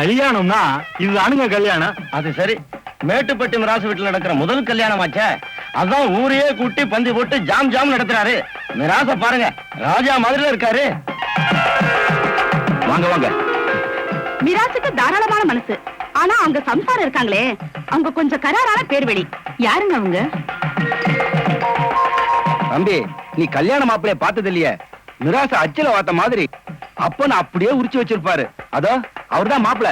கல்யாணம்னா இதுதானுங்க கல்யாணம். அது சரி, மேட்டுப்பட்டி மிராசு வீட்டுல நடக்கிற முதல் கல்யாணமாச்சே, அதான் ஊரையே கூட்டி பந்தி போட்டு ஜாம் ஜாம் நடத்துறாரு. மிராச பாருங்க, ராஜா மாதிரில இருக்காரு. வாங்க வாங்க. மிராசுக்கு தாராளமான மனசு. ஆனா அவங்க சம்சாரம் இருக்காங்களே, அவங்க கொஞ்சம் கராரான பேர்வழி. யாருங்க அவங்க? தம்பி, நீ கல்யாண மாப்பிளைய பார்த்தது இல்லையே? மிராச அச்சில வாத்த மாதிரி அப்பன்னு அப்படியே உரிச்சு வச்சிருப்பாரு. அதோ அவர்தான் மாப்பிள.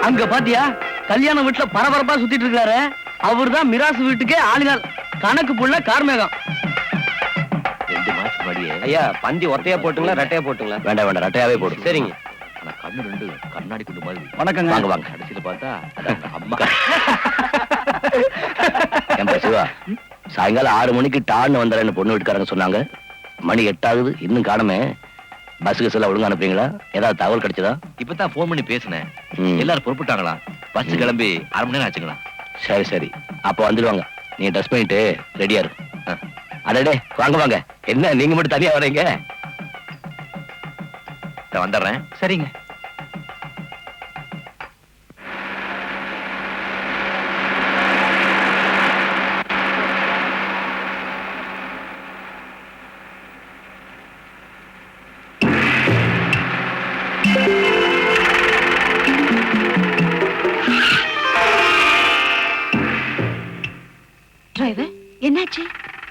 அங்க பாத்தியா, கல்யாண வீட்டுல பரபரப்பா சுத்திட்டு இருக்காரு. அவர்தான் மிராசு வீட்டுக்கே ஆளுநாள். கணக்கு புள்ள கார்மேகம். 2 மாசம் படியே. ஐயா, பந்தி ஒத்தையா போட்டுங்களா ரெட்டையா போட்டுங்களா? வேண்டாம் வேண்டாம், ரெட்டையாவே போடும். சரிங்க. ஆனா கண்ணு 2 கண்ணாடி குண்டு மாதிரி. வணக்கங்க. வாங்க வாங்க. கடைசியில பார்த்தா அதான் அம்மா. ஏன்பா சிவா, சாயங்காலம் 6 மணிக்கு டான்னு வந்தாரன்னு பொண்ணு வீட்டுக்காரங்க சொன்னாங்க. மணி 8 ஆகுது, இன்னும் காணமே. பஸ்ஸுக்கு எல்லாம் ஒழுங்கா அனுப்புறீங்களா? ஏதாவது தகவல் கிடைச்சதா? இப்பதான் போன் பண்ணி பேசினேன். ம். எல்லாரும் புறப்பட்டாங்களா? பஸ் கிளம்பி 1/2 மணி நேரம் ஆச்சுங்களா? சரி சரி, அப்போ வந்துடுவாங்க. நீ ட்ரெஸ் பண்ணிட்டு ரெடியா இரு. அடடே, வாங்க வாங்க. என்ன நீங்க மட்டும் தனியா வரீங்க? நான் வந்துடுறேன். சரிங்க. டிரைவர், என்னாச்சு?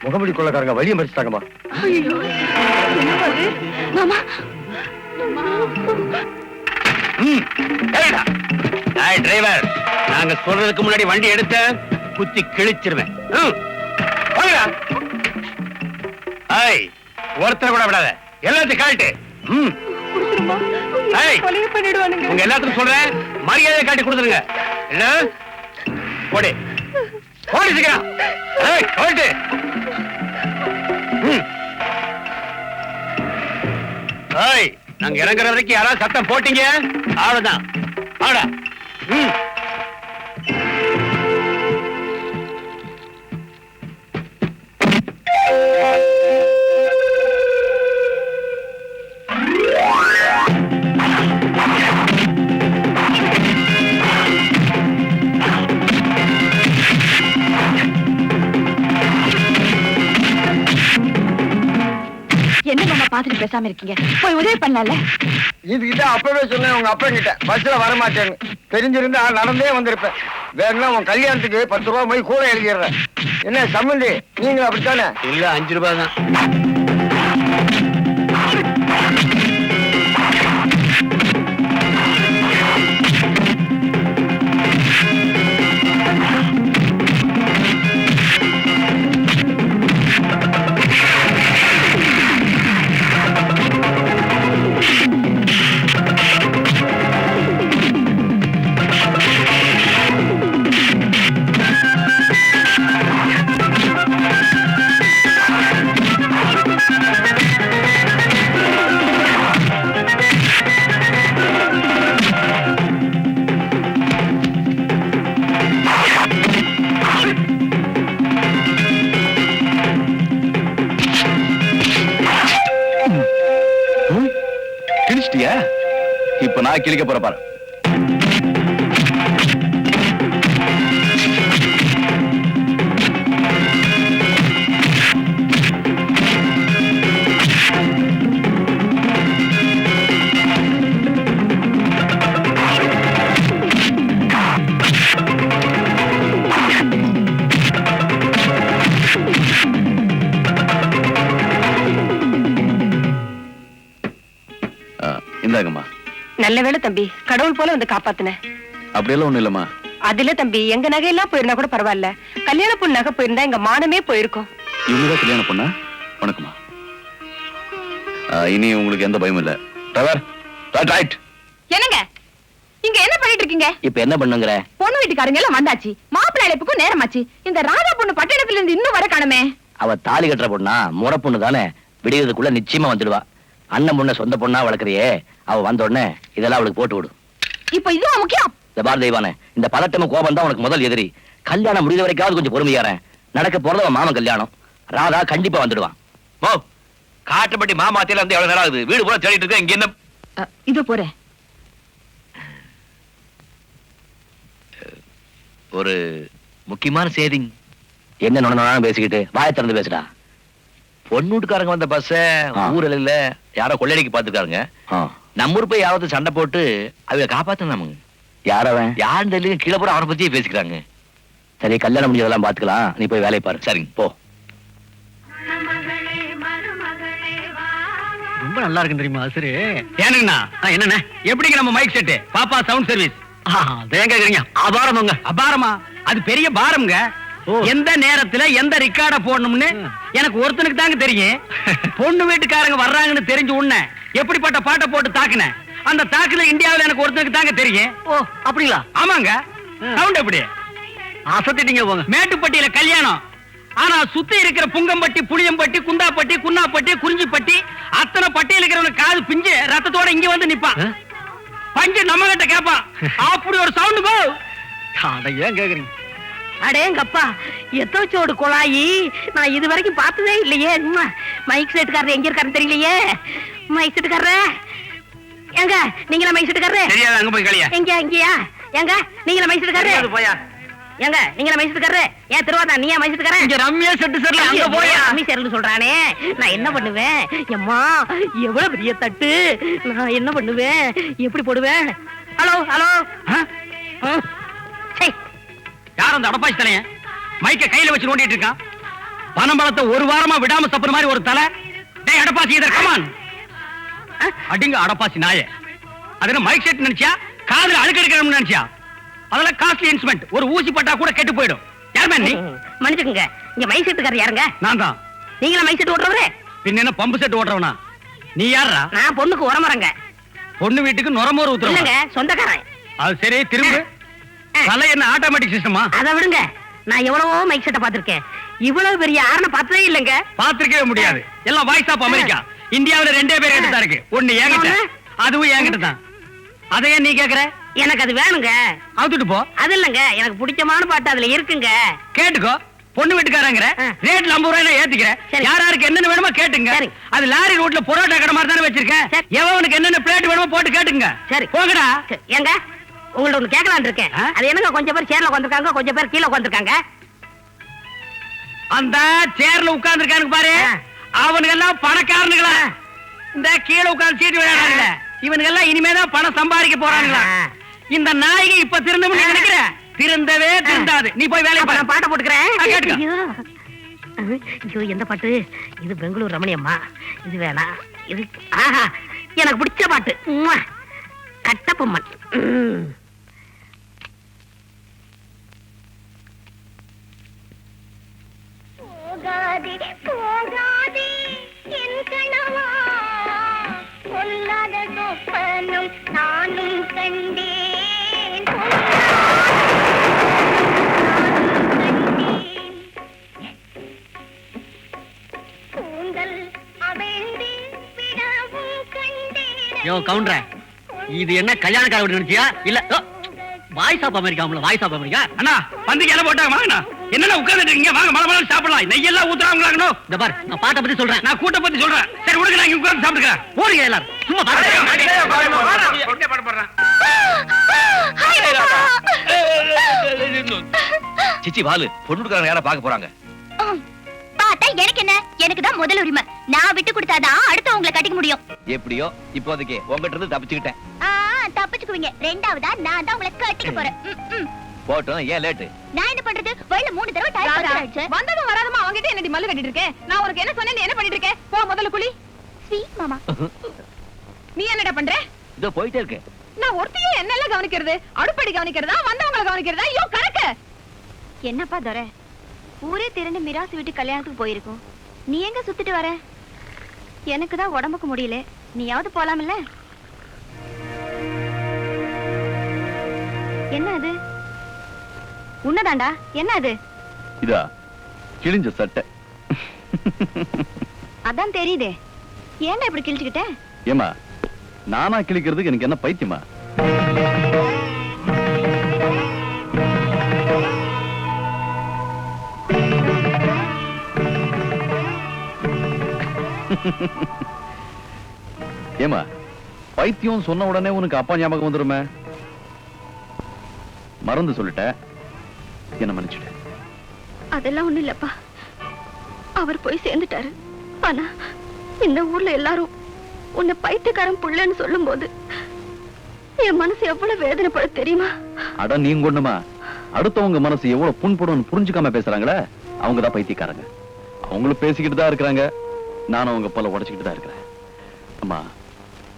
முகமுடி கொள்ளக்காரங்க வழியை மறிச்சிட்டாங்கம்மா. மாமா, டிரைவர், நாங்க சொல்றதுக்கு முன்னாடி வண்டி எடுத்த குத்தி கிழிச்சிருவேன். ஒருத்தர் கூட விடாத, எல்லாத்தையும் காட்டு. உங்க எல்லாத்துக்கும் சொல்றேன், மரியாதை காட்டி கொடுத்துருங்க. என்ன போடு போடு சீக்கிரம். போயிட்டு நாங்க இறங்குற வரைக்கும் யாராவது சத்தம் போட்டீங்க அவ்வளவுதான். ஆடா. என்ன மாமா பாத்துட்டு பேசாம இருக்கீங்க? போய் உதவி பண்ணல. இதுகிட்ட அப்பவே சொன்னேன் உங்க அப்பா கிட்ட, பஸ்ல வரமாட்டேன்னு. தெரிஞ்சிருந்தா நடந்தே வந்திருப்பேன். வேணும்னா உன் கல்யாணத்துக்கு 10 ரூபாய் போய் கூட எழுதிடுறேன். என்ன சம்பந்தி, நீங்களும் அப்படித்தானே? இல்ல 5 ரூபாய் தான். கிழிச்சிட்டியா? இப்ப நான் கிழிக்க போற பாரு. இந்தாங்கம்மா. நல்ல வேளை தம்பி, கடவுள் போல வந்து காப்பாத்துன. அப்படியெல்லாம் ஒண்ணு இல்லம்மா. அதுல தம்பி, எங்க நகையெல்லாம் போயிருந்தா கூட பரவாயில்ல, கல்யாண பொண்ணு நகை போயிருந்தா எங்க மானமே போயிருக்கும். இவங்கதான் கல்யாணம் பண்ணா? வணக்கம்மா. இனி உங்களுக்கு எந்த பயமும் இல்ல. ரைட். என்னங்க இங்க என்ன பண்ணிட்டு இருக்கீங்க? இப்ப என்ன பண்ணுங்கற? பொண்ணு வீட்டுக்காரங்க எல்லாம் வந்தாச்சு, மாப்பிள்ளை அழைப்புக்கும் நேரமாச்சு. இந்த ராஜா பொண்ணு பட்டணத்துல இருந்து இன்னும் வர காணுமே. அவ தாலி கட்டுற பொண்ணா? முறை பொண்ணு தானே, விடியறதுக்குள்ள நிச்சயமா வந்துடுவா. அண்ணன் பொண்ண சொந்த பொண்ணா வளர்க்கறியே, அவ வந்த உடனே இதெல்லாம் அவளுக்கு போட்டு விடு. இப்ப இதுவும் முக்கியம். இந்த பார் தெய்வானே, இந்த பதட்டமும் கோபம் தான் உனக்கு முதல் எதிரி. கல்யாணம் முடிந்த வரைக்காவது கொஞ்சம் பொறுமையாரேன். நடக்க போறது அவன் மாமன் கல்யாணம். ராதா கண்டிப்பா வந்துடுவான். காட்டுப்பட்டி மாமாத்தியில வந்து எவ்வளவு நேரம் ஆகுது? வீடு பூரா தேடிட்டு இருக்க. இங்க என்ன இதோ போறேன். ஒரு முக்கியமான செய்தி. என்ன நொண்ணு பேசிக்கிட்டு வாயை திறந்து பேசுடா. பொண்ணு வீட்டுக்காரங்க வந்த பஸ்ஸ ஊரில் இல்ல யாரோ கொள்ளையடிக்கு பாத்துக்காருங்க. நம்ம ஊர் போய் யாராவது சண்டை போட்டு அவங்க காப்பாத்தணும். நமக்கு யாரவன் யாருன்னு தெரியல, கீழே போற அவனை பத்தியே பேசிக்கிறாங்க. சரி, கல்யாணம் முடிஞ்சதெல்லாம் பாத்துக்கலாம், நீ போய் வேலையை பாரு. சரிங்க, போ. ரொம்ப நல்லா இருக்கு தெரியுமா? சரி ஏனுங்கண்ணா, என்னண்ணா எப்படிங்க நம்ம மைக் செட்டு பாப்பா சவுண்ட் சர்வீஸ்? ஏன் கேக்குறீங்க? அபாரமுங்க. அபாரமா? அது பெரிய பாரம்ங்க. எந்த நேரத்துல எந்த ரெக்கார்ட போடணும்னு எனக்கு ஒருத்தனுக்கு தாங்க தெரியும். பொண்ணு வீட்டுக்காரங்க வர்றாங்கன்னு தெரிஞ்ச உடனே எப்படிப்பட்ட பாட்டை போட்டு தாக்குனேன், அந்த தாக்குல இந்தியாவில் எனக்கு ஒருத்தனுக்கு தாங்க தெரியும். ஓ அப்படிங்களா? ஆமாங்க. சவுண்ட் எப்படி அசத்திட்டீங்க போங்க. மேட்டுப்பட்டியில கல்யாணம், ஆனா சுத்தி இருக்கிற புங்கம்பட்டி, புளியம்பட்டி, குந்தாப்பட்டி, குன்னாப்பட்டி, குறிஞ்சிப்பட்டி அத்தனை பட்டியல் இருக்கிறவனுக்கு காது பிஞ்சு ரத்தத்தோட இங்க வந்து நிப்பான். பஞ்சு நம்ம கிட்ட கேப்பான். அப்படி ஒரு சவுண்ட் போ. ஏன் கேக்குறீங்க? அடேங்கப்பா, எத்தோச்சோடு குழாயி நான் இது வரைக்கும் பார்த்ததே இல்லையே. மைக் செட்டுக்காரர் எங்க இருக்காருன்னு தெரியலையே. மைக் செட்டுக்காரர் எங்க? நீங்களா மைக் செட்டுக்காரர்? தெரியாது, அங்க போய் கலியா. எங்க? இங்கயா? எங்க? நீங்களா மைக் செட்டுக்காரர்? போயா. எங்க? நீங்களா மைக் செட்டுக்காரர்? ஏன் திருவாதா நீயா மைக் செட்டுக்காரர்? இங்க ரம்யா செட்டு சர்ல அங்க போயா. ரம்மி சேர்னு சொல்றானே, நான் என்ன பண்ணுவேன்? எம்மா எவ்வளவு பெரிய தட்டு, நான் என்ன பண்ணுவேன்? எப்படி போடுவேன்? Hello hello. யார் அந்த அடப்பாசி தலைய மைக்க கையில வச்சு நோண்டிட்டு இருக்கான்? பனம்பழத்தை ஒரு வாரமா விடாம சப்புற மாதிரி ஒரு தலை. டேய் அடப்பாசி, இதர் கமான். அடிங்க அடப்பாசி நாயே. அது என்ன மைக் செட் நினைச்சியா? காதுல அழுக்கு எடுக்கணும்னு நினைச்சியா? அதெல்லாம் காஸ்ட்லி இன்ஸ்ட்ருமெண்ட். ஒரு ஊசி பட்டா கூட கெட்டு போயிடும். யாருமே நீ? மன்னிச்சுக்குங்க, இங்க மைக் செட்டுக்காரர் யாருங்க? நான் தான். நீங்களா மைக் செட் ஓட்டுறவரே? பின்ன என்ன பம்பு செட் ஓட்டுறவனா? நீ யாரா? நான் பொண்ணுக்கு உரமரங்க. பொண்ணு வீட்டுக்கு நுரமோர் ஊத்துறவா? இல்லங்க, சொந்தக்காரன். அது சரி, திரும்ப கலை என்ன ஆட்டோமேட்டிக் சிஸ்டமா? அதை விடுங்க, நான் எவ்வளவோ மைக் செட்டை பார்த்திருக்கேன். இவ்வளவு பெரிய ஆரண பார்த்ததே இல்லைங்க. பாத்திருக்கவே முடியாது. எல்லாம் வாய்ஸ் ஆஃப் அமெரிக்கா. இந்தியாவுல ரெண்டே பேர் கிட்ட தான் இருக்கு. ஒண்ணு என்கிட்ட, அதுவும் என்கிட்ட தான். அதையே நீ கேக்குற? எனக்கு அது வேணுங்க. அவுத்துட்டு போ. அது இல்லங்க, எனக்கு பிடிச்சமான பாட்டு அதுல இருக்குங்க. கேட்டுக்கோ. பொண்ணு வீட்டுக்காரங்கிற ரேட்ல 50 ரூபாய் ஏத்திக்கிறேன். யாராருக்கு என்னென்ன வேணுமோ கேட்டுங்க. அது லாரி ரோட்ல பொரோட்டா கடை மாதிரி தானே வச்சிருக்கேன். எவனுக்கு என்னென்ன பிளேட் வேணுமோ போட்டு கேட்டுங்க. சரி போங்கடா. ஏங்க, உங்கள்ட்ட ஒண்ணு கேட்கலான்னு இருக்கேன். அது என்னங்க, கொஞ்சம் பேர் சேர்ல உட்காந்துருக்காங்க, கொஞ்சம் பேர் கீழே உட்காந்துருக்காங்க. அந்த சேர்ல உட்கார்ந்து இருக்கானுங்க பாரு, அவனுங்க எல்லாம் பணக்காரனுங்களா? இந்த கீழே உட்கார்ந்து சீட்டு விளையாடுறாங்க, இவனுங்க எல்லாம் இனிமேதான் பணம் சம்பாதிக்க போறாங்களா? இந்த நாயகி இப்ப திருந்தவும் நினைக்கிற? திருந்தவே திருந்தாது. நீ போய் வேலையை பாரு. பாட்டை போட்டுக்கிறேன். கேட்டுக்க. ஐயோ, எந்த பாட்டு இது? பெங்களூர் ரமணியம்மா. இது வேணாம். இது ஆஹா, எனக்கு பிடிச்ச பாட்டு கட்டப்பொம்மன். போகாதே போகாதே என் கணவா, பொல்லாத சொப்பனம் நானும் கண்டேன். கூந்தல் அவிழ்ந்து விடவும் கண்டேன். யோ கவுண்டர, இது என்ன கல்யாணக்கார வீடு நினைச்சியா? இல்ல voice of America. Voice of America. அண்ணா பந்திக்கு எல்லாம் போட்டாங்க, வாங்கண்ணா. என்னன்னா உட்கார்ந்துட்டு இருக்கீங்க? வாங்க, மழை மழை சாப்பிடலாம். நெய்யெல்லாம் ஊத்துறாங்களாங்கண்ணோ. இந்த பாரு, நான் பாட்டை பத்தி சொல்றேன். நான் கூட்ட பத்தி சொல்றேன். சரி விடுங்க, நான் இங்க உட்கார்ந்து சாப்பிட்டுக்கிறேன். போறீங்க எல்லாரும் சும்மா சிச்சி வாலு, பொண்ணு வீட்டுக்காரங்க யாரை பார்க்க போறாங்க? பார்த்தா எனக்கு என்ன? எனக்கு தான் முதல் உரிமை. நான் விட்டு கொடுத்தாதான் அடுத்தவங்களை கட்டிக்க முடியும். எப்படியோ இப்போதைக்கு உங்ககிட்ட இருந்து தப்பிச்சுக்கிட்டேன். தப்பிச்சுக்குவீங்க. ரெண்டாவதா நான் தான் உங்களை கட்டிக்க போறேன். போட்டோம், ஏன் லேட்டு? நான் என்ன பண்றது? வயல 3 தடவை டயர் ஆயிடுச்சு. வந்ததும் வராதமா அவங்கிட்ட என்னடி மல்லு கட்டிட்டு இருக்கேன்? நான் உனக்கு என்ன சொன்னேன்? என்ன பண்ணிட்டு இருக்கேன்? போ முதல்ல குளி. ஸ்வீட் மாமா. நீ என்னடா பண்ற? இதோ போயிட்டே இருக்கேன். நான் ஒருத்தையே என்னெல்லாம் கவனிக்கிறது? அடுப்படி கவனிக்கிறதா, வந்தவங்களை கவனிக்கிறதா? ஐயோ கணக்கு. என்னப்பா துரை, ஊரே திரண்டு மிராசு வீட்டு கல்யாணத்துக்கு போயிருக்கோம். நீ எங்க சுத்திட்டு வர? எனக்கு தான் உடம்புக்கு முடியல. நீயாவது போலாம்ல? என்ன அது? உன்னதாண்டா? என்ன அது? இதா கிழிஞ்ச சட்டை. அதான் தெரியுதே. ஏன்டா இப்படி கிழிச்சுக்கிட்ட? ஏமா, நானா கிழிக்கிறதுக்கு எனக்கு என்ன பைத்தியமா? ஏமா, பைத்தியம் சொன்ன உடனே உனக்கு அப்பா ஞாபகம் வந்துருமே. மறந்து சொல்லிட்ட, என்ன மன்னிச்சுட்ட. அதெல்லாம் ஒண்ணு இல்லப்பா. அவர் போய் சேர்ந்துட்டாரு. ஆனா இந்த ஊர்ல எல்லாரும் உன்னை பைத்தியக்காரன் புள்ளன்னு சொல்லும் போது என் மனசு எவ்வளவு வேதனைப்பட தெரியுமா? அட நீங்க ஒண்ணுமா, அடுத்தவங்க மனசு எவ்வளவு புண்படும் புரிஞ்சுக்காம பேசுறாங்களே, அவங்கதான் பைத்தியக்காரங்க. அவங்களும் பேசிக்கிட்டு தான் இருக்கிறாங்க, நானும் அவங்க போல உடைச்சுக்கிட்டு தான் இருக்கிறேன். அம்மா,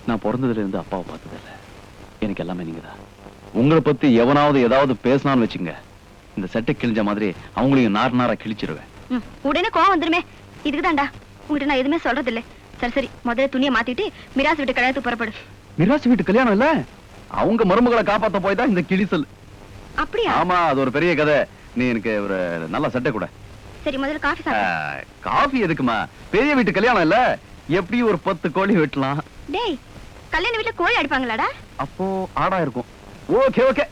நான் பிறந்ததுல இருந்து அப்பாவை பார்த்ததில்ல. எனக்கு எல்லாமே நீங்கதான். உங்களை பத்தி எவனாவது ஏதாவது பேசினான்னு வச்சுங்க, இந்த செட்டை கிழிஞ்ச மாதிரி அவங்களையும் நார் நாரா கிழிச்சிருவேன். உடனே கோவம் வந்துருமே. இதுக்குதான்டா உங்ககிட்ட நான் எதுவுமே சொல்றது இல்ல. சரி சரி, முதல்ல துணியை மாத்திட்டு மிராஸ் வீட்டு கல்யாணத்துக்கு புறப்படு. மிராஸ் வீட்டு கல்யாணம் இல்ல, அவங்க மருமகளை காப்பாத்த போய் தான் இந்த கிழிசல். அப்படியா? ஆமா, அது ஒரு பெரிய கதை. நீ எனக்கு ஒரு நல்ல சட்டை கூட. சரி, முதல்ல காஃபி சாப்பிடு. காஃபி எதுக்குமா? பெரிய வீட்டு கல்யாணம் இல்ல, எப்படி ஒரு 10 கோழி வெட்டலாம். டேய், கல்யாண வீட்டுல கோழி அடிப்பாங்களாடா? அப்போ ஆடா இருக்கும். Okay okay.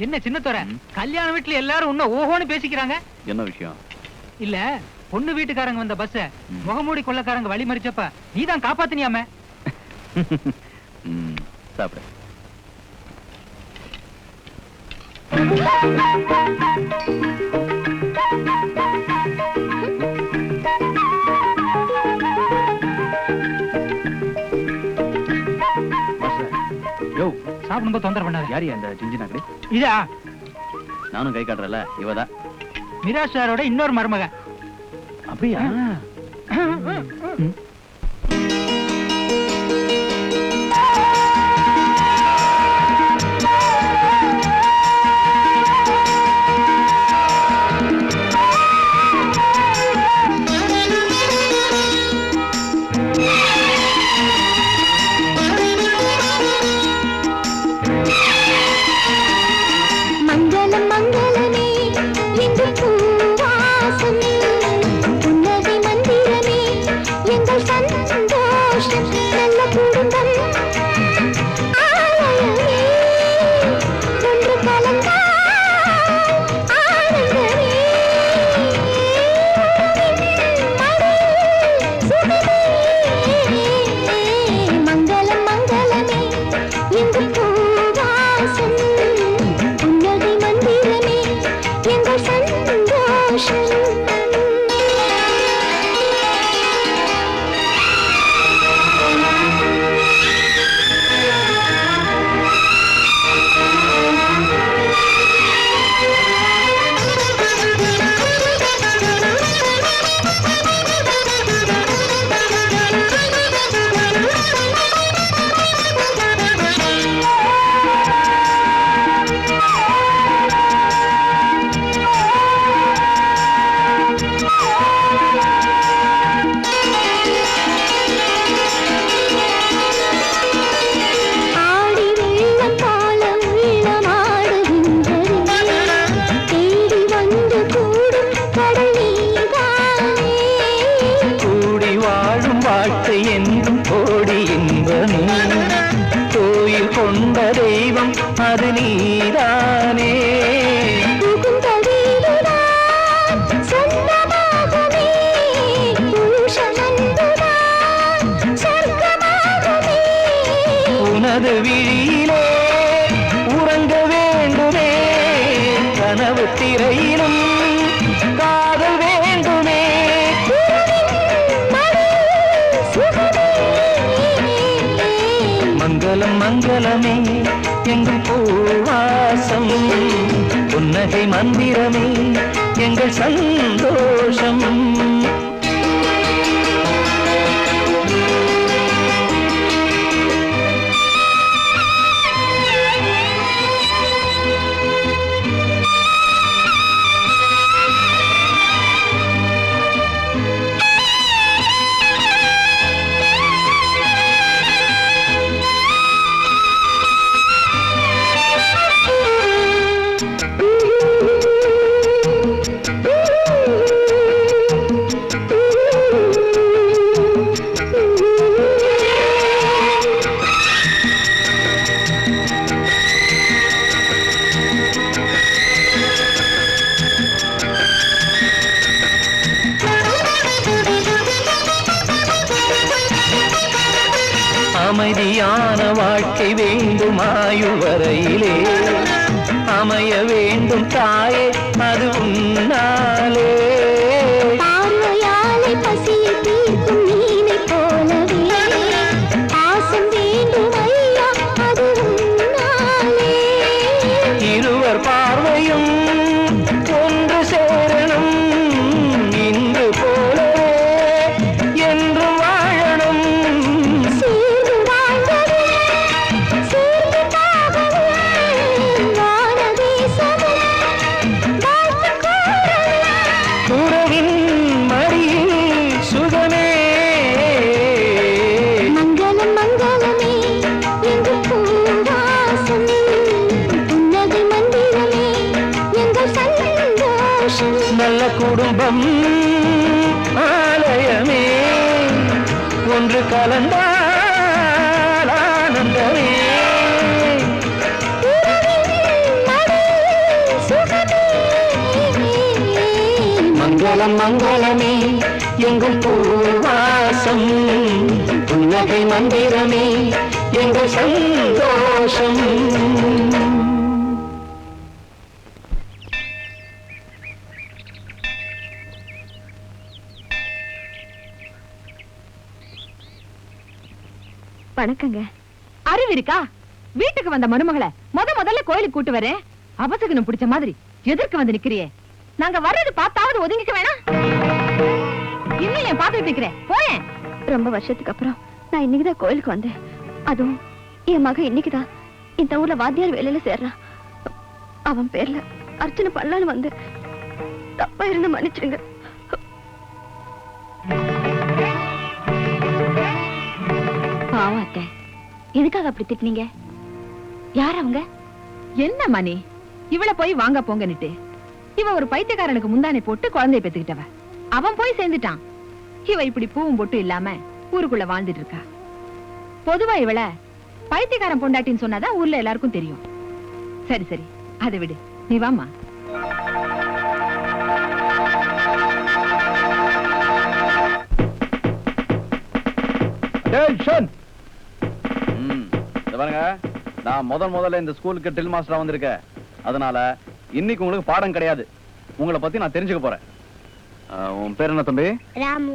என்ன சின்னத்தோர, கல்யாண வீட்டுல எல்லாரும் இன்னும் ஓஹோன்னு பேசிக்கிறாங்க. என்ன விஷயம்? இல்ல, பொண்ணு வீட்டுக்காரங்க வந்த பஸ் முகமூடி கொள்ளக்காரங்க வழி மறிச்சப்ப நீதான் காப்பாத்தினியாமே. சாப்பிடு. சாப்பிடும்போது தொந்தரவு பண்ணாரு. யாரு அந்த ஜிஞ்சி நாக்கடி? இதா நானும் கை காட்டுறல, இவதான் மிராஸ் சாரோட இன்னொரு மருமக. அப்படியா? மங்களமே எங்கும் பூவாசம் புன்னகை மந்திரமே எங்கள் சந்தோஷம். அமைதியான வாழ்க்கை வேண்டும் ஆயுள் வரையிலே, அமைய வேண்டும் தாயே அது உன்னாலே. பார்வையாலே பசியை தீர்க்கும் மீனை போலவே பாசம் வேண்டும் ஐயா அது உன்னாலே. இருவர் பார்வையும் ஒன்று சேரணும், இன்று போலவே என்றும் வாழணும். சேர்ந்து வாழ்ந்தது சேர்ந்து தாகவும் வானதேசமும் வாழ்த்து கூறலாம். உறவின் மடியில் சுகமே. மங்களம் மங்களமே எங்கள் பூவாசம், புன்னகை மந்திரமே எங்கள் சந்தோஷம். நல்ல குடும்பம் ஆலயமே, ஒன்று கலந்தால் ஆனந்தமே. மங்களம் மங்களமே எங்கள் பூவாசம், புன்னகை மந்திரமே எங்கள் சந்தோஷம். வணக்கங்க. அறிவு இருக்கா? வீட்டுக்கு வந்த மருமகளை முதல்ல கோயிலுக்கு கூட்டு வரேன், அபசகனம் பிடிச்ச மாதிரி எதிர்க்கு வந்து நிக்கிறியே. நாங்க வர்றது பார்த்தாவது ஒதுங்கிக்க வேணாம்? இன்னும் என் பார்த்துட்டு இருக்கிறேன், போயேன். ரொம்ப வருஷத்துக்கு அப்புறம் நான் இன்னைக்குதான் கோயிலுக்கு வந்தேன். அதுவும் என் மக இன்னைக்குதான் இந்த ஊர்ல வாத்தியார் வேலையில சேர்றான். அவன் பேர்ல அர்ச்சனை பண்ணலான்னு வந்து தப்பா இருந்து மன்னிச்சிடுங்க. பாவம் அத்தை, எதுக்காக அப்படி திட்டினீங்க? யார் அவங்க? என்ன மணி இவள போய் வாங்க போங்கன்னுட்டு, இவ ஒரு பைத்தியக்காரனுக்கு முந்தானை போட்டு குழந்தைய பெத்துக்கிட்டவ. அவன் போய் சேர்ந்துட்டான். இவ இப்படி பூவும் போட்டு இல்லாம ஊருக்குள்ள வாழ்ந்துட்டு இருக்கா. பொதுவா இவள பைத்தியக்காரன் பொண்டாட்டின்னு சொன்னாதான் ஊர்ல எல்லாருக்கும் தெரியும். சரி சரி, அதை விடு, நீ வாமா. பாருங்க, நான் முதல்ல இந்த ஸ்கூலுக்கு ட்ரில் மாஸ்டரா வந்திருக்கேன். அதனால இன்னைக்கு உங்களுக்கு பாடம் கிடையாது. உங்களை பத்தி நான் தெரிஞ்சுக்க போறேன். உன் பேர் என்ன தம்பி? ராமு.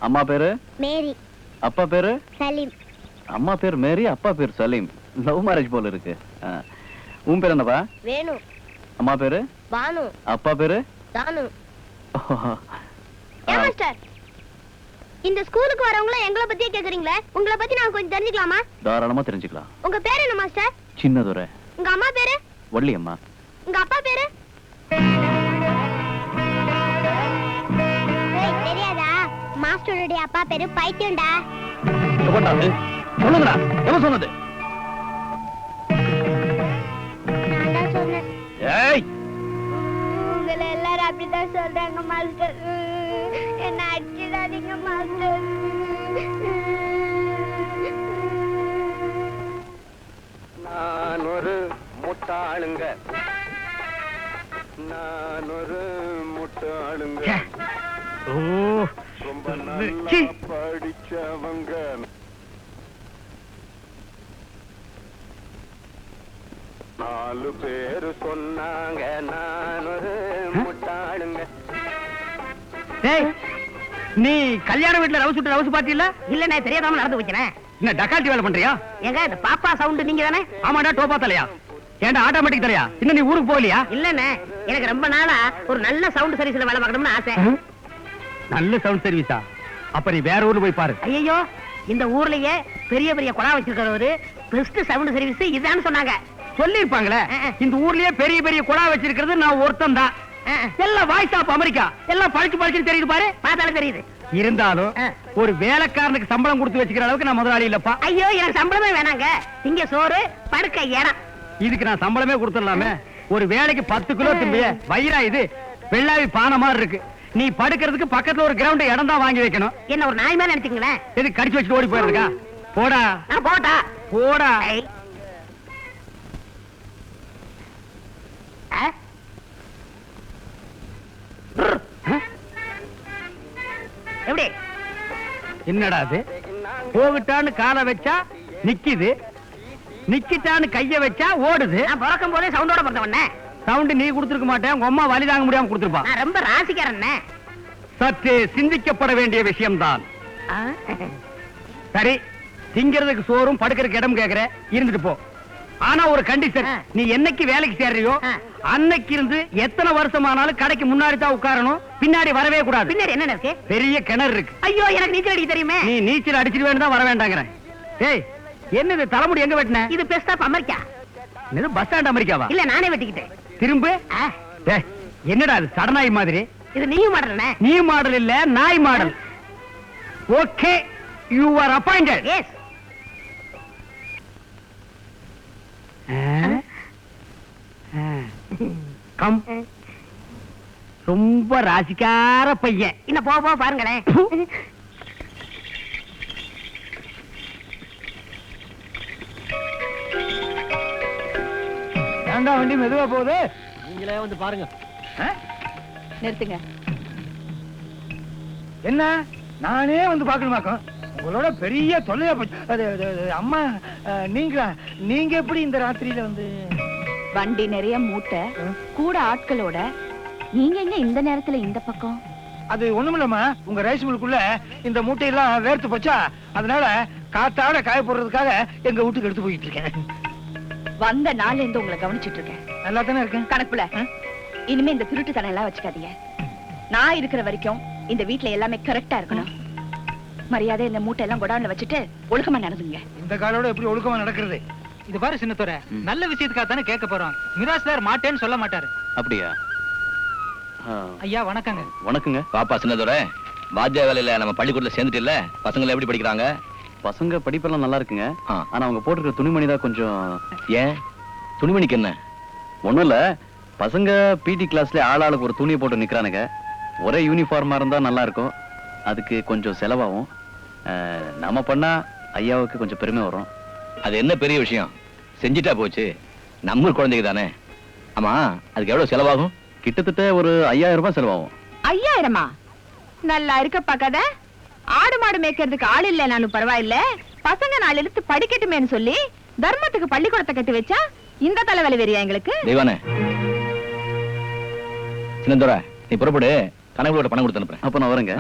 அம்மா பேரு? மேரி. அப்பா பேரு? சலீம். அம்மா பேர் மேரி, அப்பா பேர் சலீம். லவ் மேரேஜ் போல இருக்கு. உன் பேர் என்னப்பா? வேணு. அம்மா பேரு? பானு. அப்பா பேரு? தானு. மாஸ்டர், இந்த ஸ்கூலுக்கு வரவங்கள எங்களை பத்தியே கேக்குறீங்களே, உங்களை பத்தி நான் கொஞ்சம் தெரிஞ்சுக்கலாமா? தாராளமா தெரிஞ்சுக்கலாம். உங்க பேர் என்ன மாஸ்டர்? சின்னதுரை. உங்க அம்மா பேரு? வள்ளியம்மா. உங்க அப்பா பேரு? தெரியாதா? மாஸ்டருடைய அப்பா பேரு பைத்தியம்டா. சொல்லுங்கடா, எவன் சொன்னது? நான் தான் சொன்னேன். ஏய், உங்களை எல்லாரும் அப்படிதான் சொல்றாங்க மாஸ்டர். என்ன அடிச்சிடாதீங்க மாஸ்டர். நான் ஒரு முட்டாளுங்க, நான் ஒரு முட்டாளுங்க, ரொம்ப நல்லா படிச்சவங்க. நாலு பேரு சொன்னாங்க நான் ஒரு முட்டாளுங்க. நீ கல்யாண வீட்டுல ரவுஸ் விட்டு ரவுஸ் பாத்தீங்களா? இல்ல, நான் தெரியாதாம நடந்து வைக்கிறேன். என்ன டக்கால்ட்டி வேலை பண்றியா? ஏங்க, இந்த பாப்பா சவுண்ட் நீங்க தானே? ஆமாடா, டோப்பா தலையா. ஏன்டா ஆட்டோமேட்டிக் தரையா இன்னும் நீ ஊருக்கு போகலையா? இல்லண்ணே, எனக்கு ரொம்ப நாளா ஒரு நல்ல சவுண்ட் சர்வீஸ்ல வேலை பார்க்கணும்னு ஆசை. நல்ல சவுண்ட் சர்வீஸா? அப்ப நீ வேற ஊர்ல போய் பாரு. ஐயோ, இந்த ஊர்லயே பெரிய பெரிய குழா வச்சிருக்கிறவரு பெஸ்ட் சவுண்ட் சர்வீஸ் இதான்னு சொன்னாங்க. சொல்லிருப்பாங்களே, இந்த ஊர்லயே பெரிய பெரிய குழா வச்சிருக்கிறது நான் ஒருத்தன் தான். எல்லாம் வாய்ஸ் ஆஃப் அமெரிக்கா, எல்லாம் படிச்சு தெரியுது பாரு. பார்த்தாலும் தெரியுது. இருந்தாலும் ஒரு வேலைக்காரனுக்கு சம்பளம் கொடுத்து வச்சுக்கிற அளவுக்கு நான் முதலாளி இல்லப்பா. ஐயோ, எனக்கு சம்பளமே வேணாங்க. இங்க சோறு படுக்க இடம். இதுக்கு நான் சம்பளமே கொடுத்துடலாமே. ஒரு வேலைக்கு 10 கிலோ திம்பிய வயிறா இது வெள்ளாவி பானை மாதிரி இருக்கு. நீ படுக்கிறதுக்கு பக்கத்துல ஒரு கிரவுண்ட் இடம் தான் வாங்கி வைக்கணும். என்ன ஒரு நாய் மேல நினைச்சீங்களேன்? எது கடிச்சு வச்சுட்டு ஓடி போயிருக்கா? போடா போட்டா போடா. எப்படி என்னடா அது? போகிட்டான்னு காலை வச்சா நிக்குது, நிக்கிட்டான்னு கைய வச்சா ஓடுது. நான் பிறக்கும் போதே சவுண்டோட பிறந்தவண்ணே. சவுண்ட் நீ கொடுத்துருக்க மாட்டேன், உங்க அம்மா வலி தாங்க முடியாம கொடுத்துருப்பா. நான் ரொம்ப ராசிக்காரன். சற்று சிந்திக்கப்பட வேண்டிய விஷயம்தான். சரி, திங்கிறதுக்கு சோறும் படுக்கிறதுக்கு இடம் கேக்குற, இருந்துட்டு போ. ஆனா ஒரு கண்டிஷன், நீ என்னைக்கு வேலைக்கு சேர்றியோ அன்னைக்கு இருந்து எத்தனை வருஷமானாலும் கடைக்கு முன்னாடி தான் உட்காரணும், பின்னாடி வரவே கூடாது. பின்னாடி என்ன இருக்கு? பெரிய கிணறு இருக்கு. ஐயோ, எனக்கு நீச்சல் அடிக்க தெரியுமே. நீ நீச்சல் அடிச்சிட்டு வேண்டாம், வர வேண்டாங்கிறேன். ஏய், என்னது தலைமுடி எங்க வெட்டின? இது பெஸ்டா அமெரிக்கா. இது பஸ் ஸ்டாண்ட் அமெரிக்காவா? இல்ல, நானே வெட்டிக்கிட்டேன். திரும்ப என்னடா அது சடநாய் மாதிரி? இது நீயும் மாடல்னே. நீ மாடல் இல்ல, நாய் model. Okay, you are appointed. Yes. Come. ரொம்ப ராசிக்கார பையன். இன்னும் போ பாருங்களேன். ஏண்டா வண்டி மெதுவா போகுது? நீங்களே வந்து பாருங்க. நிறுத்துங்க. என்ன நானே வந்து பாக்கணுமாக்கும்? உங்களோட பெரிய தொல்லையா போச்சு. அம்மா, நீங்க எப்படி இந்த ராத்திரியில வந்து? வண்டி நிறைய மூட்டை கூட ஆட்களோட, நீங்க எங்க இந்த நேரத்துல இந்த பக்கம்? அது ஒண்ணுமில்லம்மா, உங்க ரைஸ் மில்லுக்குள்ள இந்த மூட்டையெல்லாம் வேர்த்து போச்சா, அதனால காத்தாட காய போடுறதுக்காக எங்க வீட்டுக்கு எடுத்து போயிட்டு இருக்கேன். வந்த நாள்ல இருந்து உங்களை கவனிச்சிட்டு இருக்கேன். நல்லா தானே இருக்கேன். கணக்குல இனிமே இந்த திருட்டுத்தனம் எல்லாம் வச்சுக்காதீங்க. நான் இருக்கிற வரைக்கும் இந்த வீட்ல எல்லாமே கரெக்டா இருக்கணும். மரியாதை இந்த மூட்டை எல்லாம் குடவுன்ல வச்சுட்டு ஒழுக்கமா நடந்துங்க. இந்த காலோட எப்படி ஒழுக்கமா நடக்கிறது? இது பாரு சின்னத்தோர, நல்ல விஷயத்துக்காக தானே கேட்க போறோம். மிராஸ்தார் மாட்டேன்னு சொல்ல மாட்டாரு. அப்படியா? ஐயா வணக்கங்க. வணக்கங்க. பாப்பா சின்னதோட வாத்தியா வேலையில நம்ம பள்ளிக்கூடத்துல சேர்ந்துட்டு இல்ல, பசங்களை எப்படி படிக்கிறாங்க? பசங்க படிப்பெல்லாம் நல்லா இருக்குங்க. ஆ. ஆனா அவங்க போட்டிருக்கிற துணிமணி தான் கொஞ்சம். ஏன் துணிமணிக்கு என்ன? ஒண்ணும் இல்ல, பசங்க பிடி கிளாஸ்ல ஆளாளுக்கு ஒரு துணியை போட்டு நிக்கிறானுங்க. ஒரே யூனிஃபார்மா இருந்தா நல்லா இருக்கும். அதுக்கு கொஞ்சம் செலவாகும். நாம பண்ணா ஐயாவுக்கு கொஞ்சம் பெருமை வரும். அது என்ன பெரிய விஷயம், செஞ்சுட்டா போச்சு. நம்ம குழந்தைக்கு தானே. ஆமா, அதுக்கு எவ்வளவு செலவாகும்? கிட்டத்தட்ட ஒரு 5000 ரூபாய் செலவாகும். 5000மா? நல்லா இருக்கப்பா கதை. ஆடு மாடு மேய்க்கிறதுக்கு ஆள் இல்ல, நானும் பரவாயில்ல. பசங்க நாள் இழுத்து படிக்கட்டுமேன்னு சொல்லி தர்மத்துக்கு பள்ளிக்கூடத்தை கட்டி வச்சா இந்த தலைவலி வெறியா எங்களுக்கு? தெய்வானே, சின்னதோர நீ புறப்படு, கணக்குள்ள பணம் கொடுத்து அனுப்புறேன். அப்ப நான் வரேங்க.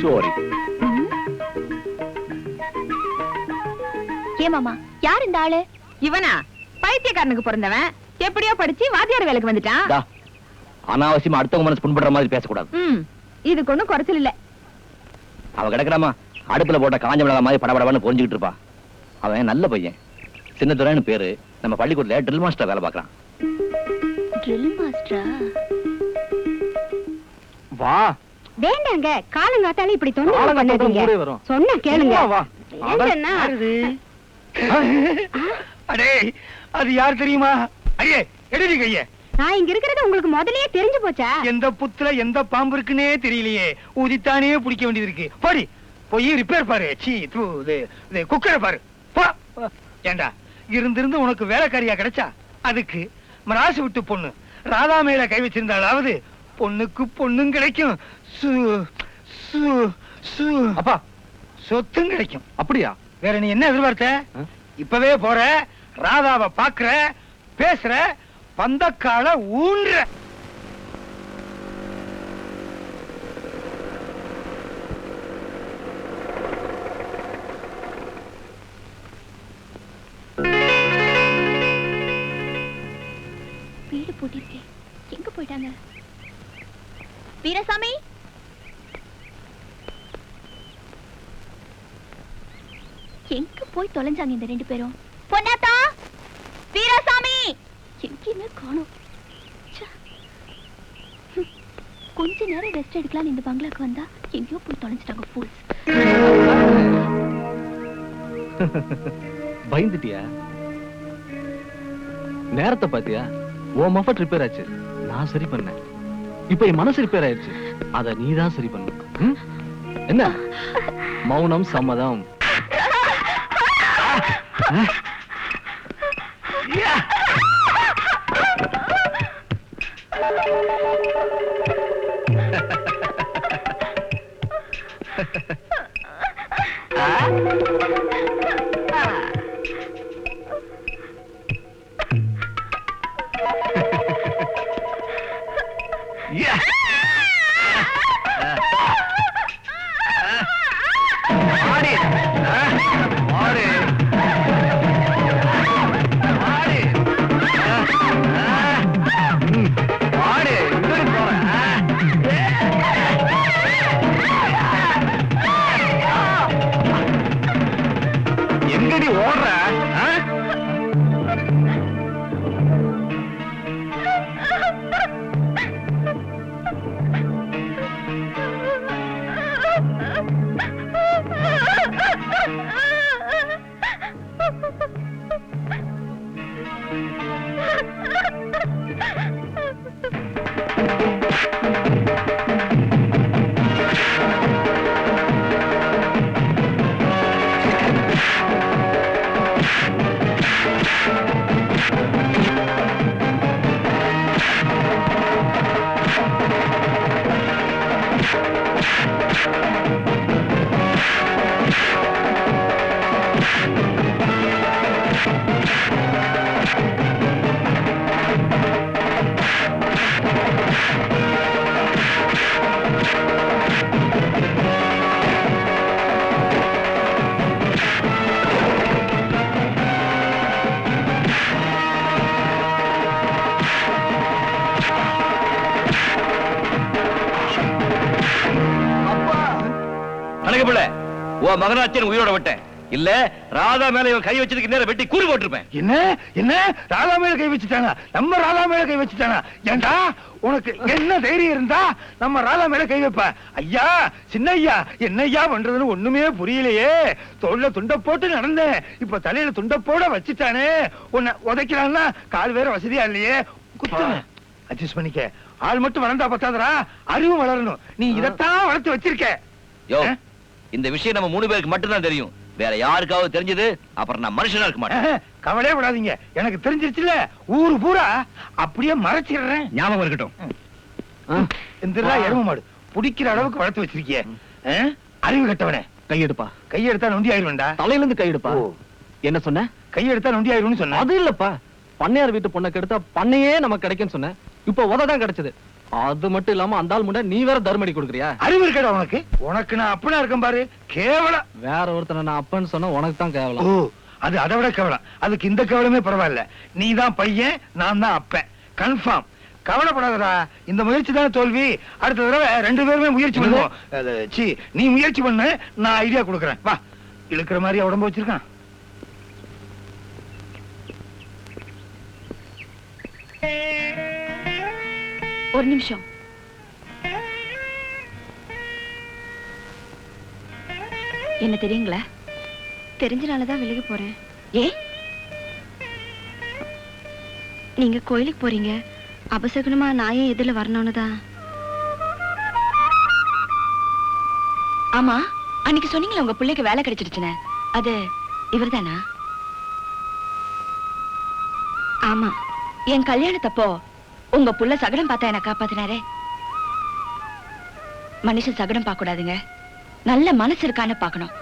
சாரி. ஏமாமா, யார் இந்த ஆளு? இவனா? பைத்தியக்காரனுக்கு பிறந்தவன். எப்படியோ படிச்சு வாத்தியார் வேலைக்கு வந்துட்டான். அனாவசியமா அடுத்தவங்க மனசு புண்படுற மாதிரி பேசக்கூடாது. இதுக்கு ஒண்ணும் குறைச்சல் இல்ல. அவ கிடக்குறாமா, அடுப்புல போட்ட காஞ்ச மிளகா மாதிரி படபடன்னு பொறிஞ்சுக்கிட்டு இருப்பா. அவன் நல்ல பையன், சின்னதுரைன்னு பேரு. நம்ம பள்ளிக்கூடத்துல ட்ரில் மாஸ்டர் வேலை பார்க்கறான். ட்ரில் மாஸ்டரா? வா. வேண்டாங்க, காலங்காத்தால இப்படி தொந்தரவு பண்ணாதீங்க. சொன்னா கேளுங்க. என்னன்னா அடே, அது யார் தெரியுமா? ஐயே, எடுடி கையே. நான் இங்க இருக்கிறது உங்களுக்கு முதல்லயே தெரிஞ்சு போச்சா? எந்த புத்துல எந்த பாம்பு இருக்குன்னே தெரியலையே. ஊதித்தானே பிடிக்க வேண்டியது இருக்கு. போடி, போய் ரிப்பேர் பாரு. சீ, தூ, இது குக்கரை பாரு. போ. ஏண்டா, இருந்திருந்து உனக்கு வேலைக்காரியா கிடைச்சா அதுக்கு மராசு விட்டு பொண்ணு ராதா மேல கை வச்சிருந்தாலாவது பொண்ணுக்கு பொண்ணும் கிடைக்கும், அப்பா சொத்தும் கிடைக்கும். அப்படியா? வேற நீ என்ன எதிர்பார்த்த? இப்பவே போற, ராதாவை பாக்குற, பேசுற, பந்தக்கால ஊன்ற. பூட்டிருக்கே. எங்க போயிட்டாங்க? வீரசாமி, எங்க போய் தொலைஞ்சாங்க இந்த ரெண்டு பேரும்? பொன்னாத்தா, வீரசாமி எங்கேயுமே காணோம். கொஞ்ச நேரம் ரெஸ்ட் எடுக்கலாம் இந்த பங்களாக்கு வந்தா எங்கேயோ போய் தொலைஞ்சிட்டாங்க. ஃபூல்ஸ். பயந்துட்டியா? நேரத்தை பாத்தியா? உன் மஃபட் ரிப்பேர் ஆச்சு, நான் சரி பண்ணேன். இப்ப என் மனசு ரிப்பேர் ஆயிடுச்சு, அத நீதான் சரி பண்ண. என்ன? மௌனம் சம்மதம். எங்கடி ஓடுற? மகனாச்சின் உயிரோட விட்டேன். இல்ல ராதா மேல இவன் கை வச்சதுக்கு நேரம் வெட்டி கூறு போட்டிருப்பேன். என்ன என்ன ராதா மேல கை வச்சுட்டானா? நம்ம ராதா மேல கை வச்சுட்டானா? ஏண்டா உனக்கு என்ன தைரியம் இருந்தா நம்ம ராதா மேல கை வைப்ப? ஐயா, சின்ன ஐயா, என்ன ஐயா பண்றதுன்னு ஒண்ணுமே புரியலையே. தோல்ல துண்ட போட்டு நடந்தேன், இப்ப தலையில துண்ட போட வச்சுட்டானே. உன்னை உதைக்கிறான்னா கால் வேற வசதியா இல்லையே. குத்துவேன், அட்ஜஸ்ட் பண்ணிக்க. ஆள் மட்டும் வளர்ந்தா பத்தாதரா, அறிவு வளரணும். நீ இதத்தான் வளர்த்து வச்சிருக்க. யோ, இந்த விஷயம் நம்ம 3 பேருக்கு மட்டும்தான் தெரியும். வேற யாருக்காவது தெரிஞ்சது அப்புறம் நான் மனுஷனா இருக்க மாட்டேன். கவலையே விடாதீங்க, எனக்கு தெரிஞ்சிருச்சுல. ஊரு பூரா அப்படியே மறைச்சிடுறேன். ஞாபகம் இருக்கட்டும். இந்த எரும மாடு புடிக்கிற அளவுக்கு வளர்த்து வச்சிருக்கிய. அறிவு கட்டவனே, கையெடுப்பா. கையெடுத்தா நொண்டி ஆயிடுவேன்டா. தலையில இருந்து கையெடுப்பா. என்ன சொன்ன? கையெடுத்தா நொண்டி ஆயிடும்னு சொன்ன. அது இல்லப்பா, பண்ணையார் வீட்டு பொண்ணை கெடுத்தா பண்ணையே நமக்கு கிடைக்கும்னு சொன்ன. இப்ப உததான் கிடைச்சது. அது மட்டும் இல்லாம அந்த ஆள் முன்ன நீ வேற தர்மடி கொடுக்குறியா? அறிவு இருக்கடா உனக்கு. உனக்கு நான் அப்பனா இருக்கேன் பாரு. கேவலம். வேற ஒருத்தனை நான் அப்பன்னு சொன்னா உனக்கு தான் கேவலம். ஓ, அது அதை விட கேவலம். அதுக்கு இந்த கேவலமே பரவாயில்ல. நீ தான் பையன், நான் தான் அப்பன். கன்ஃபார்ம். கவலைப்படாதடா, இந்த முயற்சி தானே தோல்வி. அடுத்த தடவை 2 பேருமே முயற்சி பண்ணுவோம். நீ முயற்சி பண்ணு, நான் ஐடியா கொடுக்குறேன். வா. இழுக்கிற மாதிரி உடம்பு வச்சிருக்கான். ஒரு நிமிஷம். என்ன தெரியுங்களா? தெரிஞ்சனாலதான் விலகி போறேன். ஏ, நீங்க கோயிலுக்கு போறீங்க, அபசகுனமா நான் ஏன் எதிரில வரணும்னு தான். ஆமா, அன்னைக்கு சொன்னீங்களே உங்க பிள்ளைக்கு வேலை கிடைச்சிருச்சுன்னு, அது இவர்தானா? ஆமா, என் கல்யாணத்தப்போ உங்க புள்ள சகடம் பார்த்தா என்ன காப்பாத்தினாரே. மனுஷன் சகடம் பார்க்க கூடாதுங்க, நல்ல மனசு இருக்கான்னு பார்க்கணும்.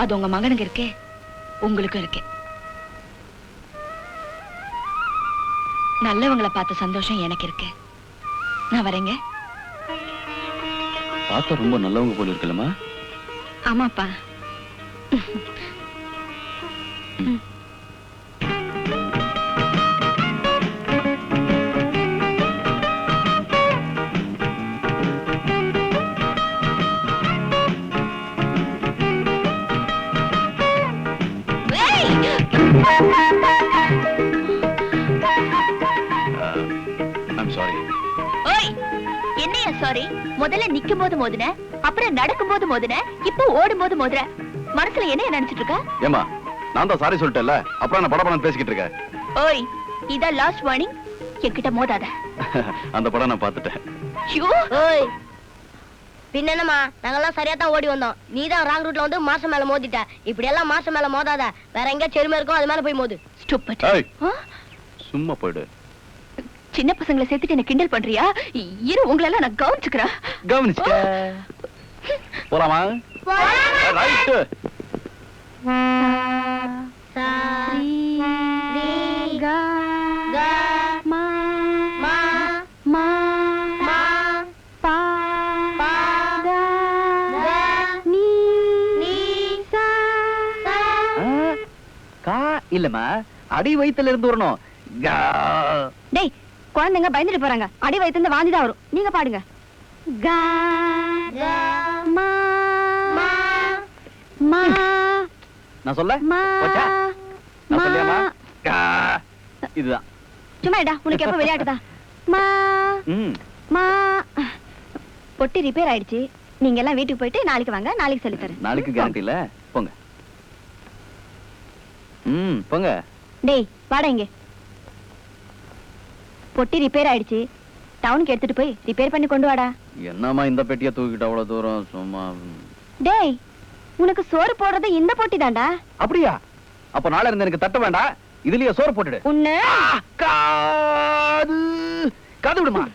அது உங்க மகனுக்கு இருக்கே, உங்களுக்கும் இருக்கே. நல்லவங்களை பார்த்த சந்தோஷம் எனக்கு இருக்கு. நான் வரேங்க. பார்த்தா ரொம்ப நல்லவங்க போல இருக்கலமா? ஆமாப்பா. சாரி. முதல்ல நிக்கும் போது மோதுன, அப்புறம் நடக்கும் போது மோதுன, இப்போ ஓடும் போது மோதுற. மனசுல என்ன நினைச்சிட்டு இருக்க? ஏமா நான் தான் சாரி சொல்லிட்டேன்ல, அப்புறம் நான் படபடன்னு பேசிக்கிட்டு இருக்கேன். ஓய், இதான் லாஸ்ட் வார்னிங். என்கிட்ட மோதாத. அந்த படம் நான் பார்த்துட்டேன். ஐயோ! ஓய், பின்னமா நாங்கெல்லாம் சரியா தான் ஓடி வந்தோம். நீ தான் ராங் ரூட்ல வந்து மாசம் மேல மோதிட்ட. இப்படி எல்லாம் மாசம் மேல மோதாத. வேற எங்க செருமை இருக்கும் அது மேல போய் மோது. ஸ்டூபிட். ஏய், சும்மா போயிடு. சின்ன பசங்களை சேர்த்துட்டு என்ன கிண்டல் பண்றியா? இரு, உங்களை எல்லாம் நான் கவனிச்சுக்கிறேன். கவனிச்சுக்க. போலாமா? ரைட். கா இல்லம்மா, அடி வயித்துல இருந்து வரணும். டேய், குழந்தைங்க பயந்துட்டு போறாங்க. அடி வயித்துல இருந்து வாந்தி தான் வரும். நீங்க பாடுங்க. கா மா மா. நான் சொல்ல மா. போச்சா? நான் சொல்லியாமா? இதுதான். சும்மா இடா, உனக்கு எப்ப விளையாட்டுதான்? மா மா. பொட்டி ரிப்பேர் ஆயிடுச்சு. நீங்க எல்லாம் வீட்டுக்கு போயிட்டு நாளைக்கு வாங்க. நாளைக்கு சொல்லி தரேன். நாளைக்கு கேரண்டி இல்ல. போங்க. போங்க. டேய், வாடா இங்க. பொட்டி ரிப்பேர் ஆயிடுச்சு. டவுனுக்கு எடுத்துட்டு போய் ரிப்பேர் பண்ணி கொண்டு வாடா. என்னம்மா இந்த பெட்டியை தூக்கிட்டு அவ்வளவு தூரம் சும்மா? டேய், உனக்கு சோறு போடுறது இந்த பொட்டி தான்டா. அப்படியா? அப்ப நாளை இருந்து எனக்கு தட்ட வேண்டாம், இதுலயே சோறு போட்டுடு. உன்ன காது காது விடுமா?